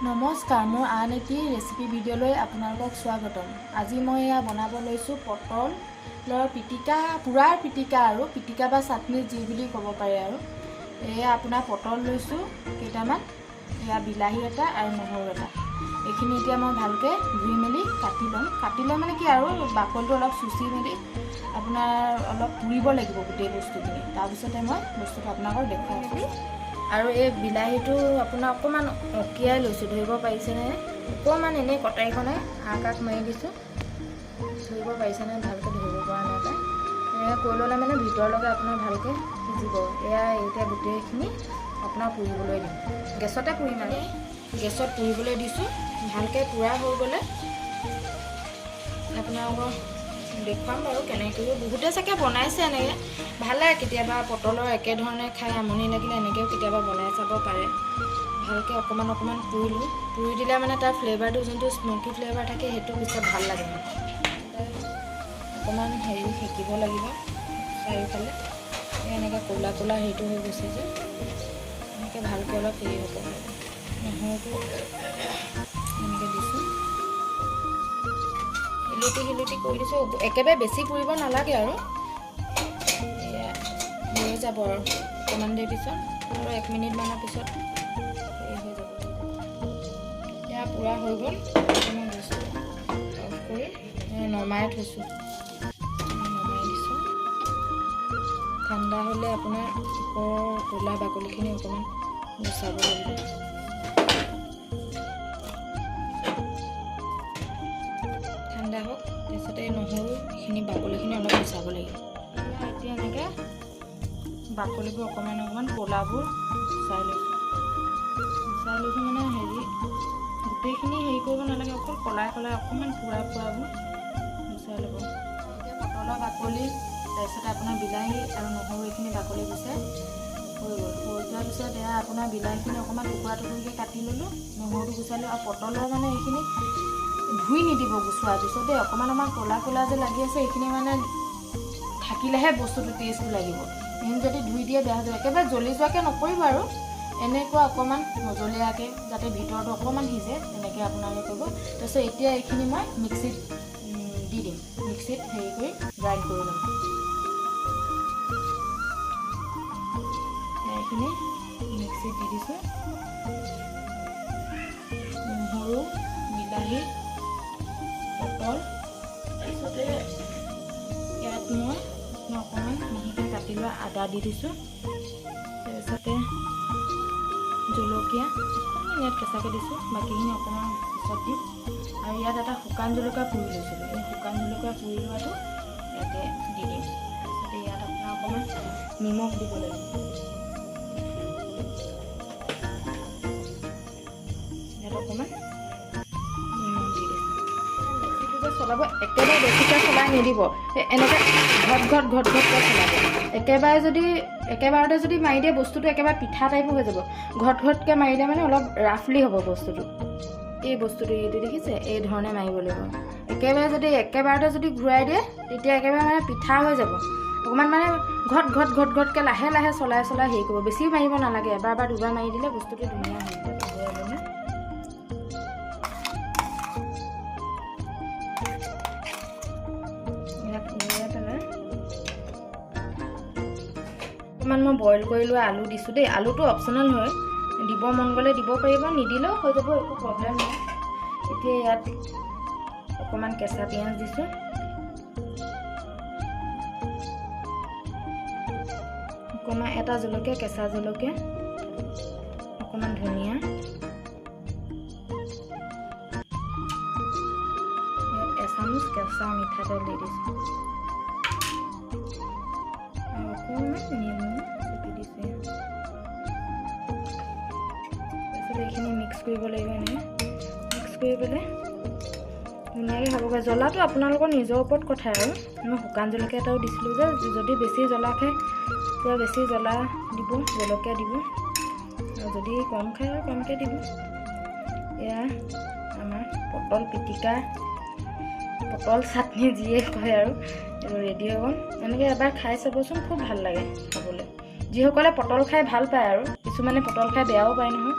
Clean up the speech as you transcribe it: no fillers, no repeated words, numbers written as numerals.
নমস্কাৰ, মোৰ আন এটি ৰেচিপি ভিডিঅ'লৈ আপোনালোকক স্বাগতম। আজি মই এয়া বনাব লৈছোঁ পটলৰ পিটিকা, পুৰাৰ পিটিকা আৰু পিটিকা বা চাটনি যি বুলি ক'ব পাৰে আৰু। এয়া আপোনাৰ পটল লৈছোঁ কেইটামান, এয়া বিলাহী এটা আৰু নহৰু এটা। এইখিনি এতিয়া মই ভালকৈ ধুই মেলি কাটি ল'ম। কাটি লৈ মানে কি আৰু বাকলিটো অলপ চুচি মেলি আপোনাৰ অলপ পুৰিব লাগিব গোটেই বস্তুখিনি। তাৰপিছতে মই বস্তুটো আপোনালোকক দেখুৱাইছোঁ। আৰু এই বিলাহীটো আপোনাৰ অকণমান অকিয়াই লৈছোঁ, ধৰিব পাৰিছেনে? অকণমান এনেই কটাৰীখনে আগ মাৰি দিছোঁ, ধৰিব পাৰিছেনে? ভালকৈ ধৰিব পৰা নাই পায়। এনেকৈ কৰি ল'লে মানে ভিতৰলৈকে আপোনাৰ ভালকৈ সিজিব। এয়া এতিয়া গোটেইখিনি আপোনাৰ পুৰিবলৈ দিম, গেছতে পুৰিম আৰু। গেছত পুৰিবলৈ দিছোঁ, ভালকৈ পুৰা হৈ গ'লে আপোনালোকক দেখুৱাম বাৰু কেনেকৈ। বহুতে চাগে বনাইছে এনেকৈ, ভাল লাগে কেতিয়াবা পটলৰ একেধৰণে খাই আমনি লাগিলে এনেকৈও কেতিয়াবা বনাই চাব পাৰে। ভালকৈ অকণমান পুৰিলোঁ, পুৰি দিলে মানে তাৰ ফ্লেভাৰটো যোনটো স্মকি ফ্লেভাৰ থাকে সেইটো পিছত ভাল লাগে। অকণমান সেকিব লাগিব চাৰিওফালে, এনেকৈ ক'লা ক'লা হেৰিটো হৈ গৈছে যে, এনেকৈ ভালকৈ অলপ হ'ব লাগিব। নহৰুটো এনেকৈ দিছোঁ, শিলুটি কৰি দিছোঁ। একেবাৰে বেছি পুৰিব নালাগে আৰু, এয়া হৈ যাব আৰু অকণমান দেৰি পিছত, আৰু 1 মিনিটমানৰ পিছত হৈ যাব। এয়া পুৰা হৈ গ'ল। মই বস্তু অফ কৰি নমাই থৈছোঁ, নমাই দিছোঁ। ঠাণ্ডা হ'লে আপোনাৰ ওপৰৰ ক'লা বাকলিখিনি অকণমান গুচাব লাগিব। ঠাণ্ডা হওক, তাৰপিছতে নহৰু এইখিনি বাকলিখিনি অলপ গুচাব লাগিব। এতিয়া এনেকৈ বাকলিবোৰ অকণমান ক'লাবোৰ গুচাই লৈছোঁ মানে গোটেইখিনি কৰিব নালাগে, অকল কলাই অকণমান পুৰাবোৰ গুচাই ল'ব। এতিয়া পটলৰ বাকলি, তাৰপিছতে আপোনাৰ বিলাহী আৰু নহৰু এইখিনি বাকলি গুচাই হৈ গ'ল। হৈ যোৱাৰ পিছত এয়া আপোনাৰ বিলাহীখিনি অকণমান টুকুৰাকৈ কাটি ল'লোঁ, নহৰুটো গুচালোঁ। আৰু পটলৰ মানে এইখিনি ধুই নিদিব গুচোৱাৰ পিছত দেই, অকণমান ক'লা যে লাগি আছে, এইখিনি মানে থাকিলেহে বস্তুটো টেষ্টটো লাগিব। এইখিনি যদি ধুই দিয়ে বেয়া হৈ যাব। একেবাৰে জ্বলি যোৱাকৈ নকৰিব আৰু, এনেকুৱা অকণমান মজলীয়াকৈ যাতে ভিতৰটো অকণমান সিজে তেনেকৈ আপোনালোকে কৰিব। তাৰপিছত এতিয়া এইখিনি মই মিক্সিত দি দিম, মিক্সিত কৰি গ্ৰাইণ্ড কৰি ল'ম। এইখিনি মিক্সিত দি দিছোঁ, নহৰু, বিলাহী, পটল, তাৰপিছতে ইয়াত মই অকণমান মিহিকৈ কাটি লোৱা আদা দি দিছোঁ। তাৰপিছতে জলকীয়া অকণমান ইয়াত কেঁচাকৈ দিছোঁ, বাকীখিনি অকণমান পিছত দিম। আৰু ইয়াত এটা শুকান জলকীয়া পুৰি লৈছিলোঁ, এই শুকান জলকীয়া পুৰি লোৱাটো ইয়াতে দি দিম। তাৰপিছতে ইয়াত আপোনাৰ অকণমান নিমখ দিব লাগিব, ইয়াত অকণমান নিমখ দি দিছোঁ। বেছিকৈ চলাব, একেবাৰে বেছিকৈ চলাই নিদিব, এনেকৈ ঘট চলাব। একেবাৰতে যদি মাৰি দিয়ে বস্তুটো একেবাৰে পিঠা টাইপো হৈ যাব। ঘটকৈ মাৰিলে মানে অলপ ৰাফলি হ'ব বস্তুটো। এই বস্তুটো এইটো দেখিছে, এই ধৰণে মাৰিব লাগিব। একেবাৰতে যদি ঘূৰাই দিয়ে তেতিয়া একেবাৰে মানে পিঠা হৈ যাব। অকণমান মানে ঘটকৈ লাহে চলাই হেৰি কৰিব, বেছিও মাৰিব নালাগে। এবাৰ বা দুবাৰ মাৰি দিলে বস্তুটো ধুনীয়া হৈ যাব। অকণমান মই বইল কৰি লোৱা আলু দিছোঁ দেই, আলুটো অপশ্যনেল হয়, দিব মন গ'লে দিব পাৰিব, নিদিলেও হৈ যাব, একো প্ৰব্লেম নাই। এতিয়া ইয়াত অকণমান কেঁচা পিঁয়াজ দিছোঁ, অকণমান এটা জলকীয়া, কেঁচা জলকীয়া, অকণমান ধনিয়া, ইয়াত এচামুচ কেঁচা মিঠাতেল দি দিছোঁ, অকণমান নেমু চেপি দিছোঁ। তাৰপিছত এইখিনি মিক্স কৰিব লাগিব, এনেকৈ মিক্স কৰি পেলাই ধুনীয়াকৈ হ'বগৈ। জ্বলাটো আপোনালোকৰ নিজৰ ওপৰত কথা আৰু, মই শুকান জলকীয়া এটাও দিছিলোঁ যে, যদি বেছি জ্বলা খায় পূৰা বেছি জ্বলা দিব, জলকীয়া দিব, আৰু যদি কম খায় আৰু কমকৈ দিব। এয়া আমাৰ পটল পিটিকা, পটল চাটনি যিয়ে কয় আৰু ৰেডি হৈ গ'ল। এনেকৈ এবাৰ খাই চাবচোন, খুব ভাল লাগে খাবলৈ। যিসকলে পটল খাই ভাল পায় আৰু, কিছুমানে পটল খাই বেয়াও পায় নহয়।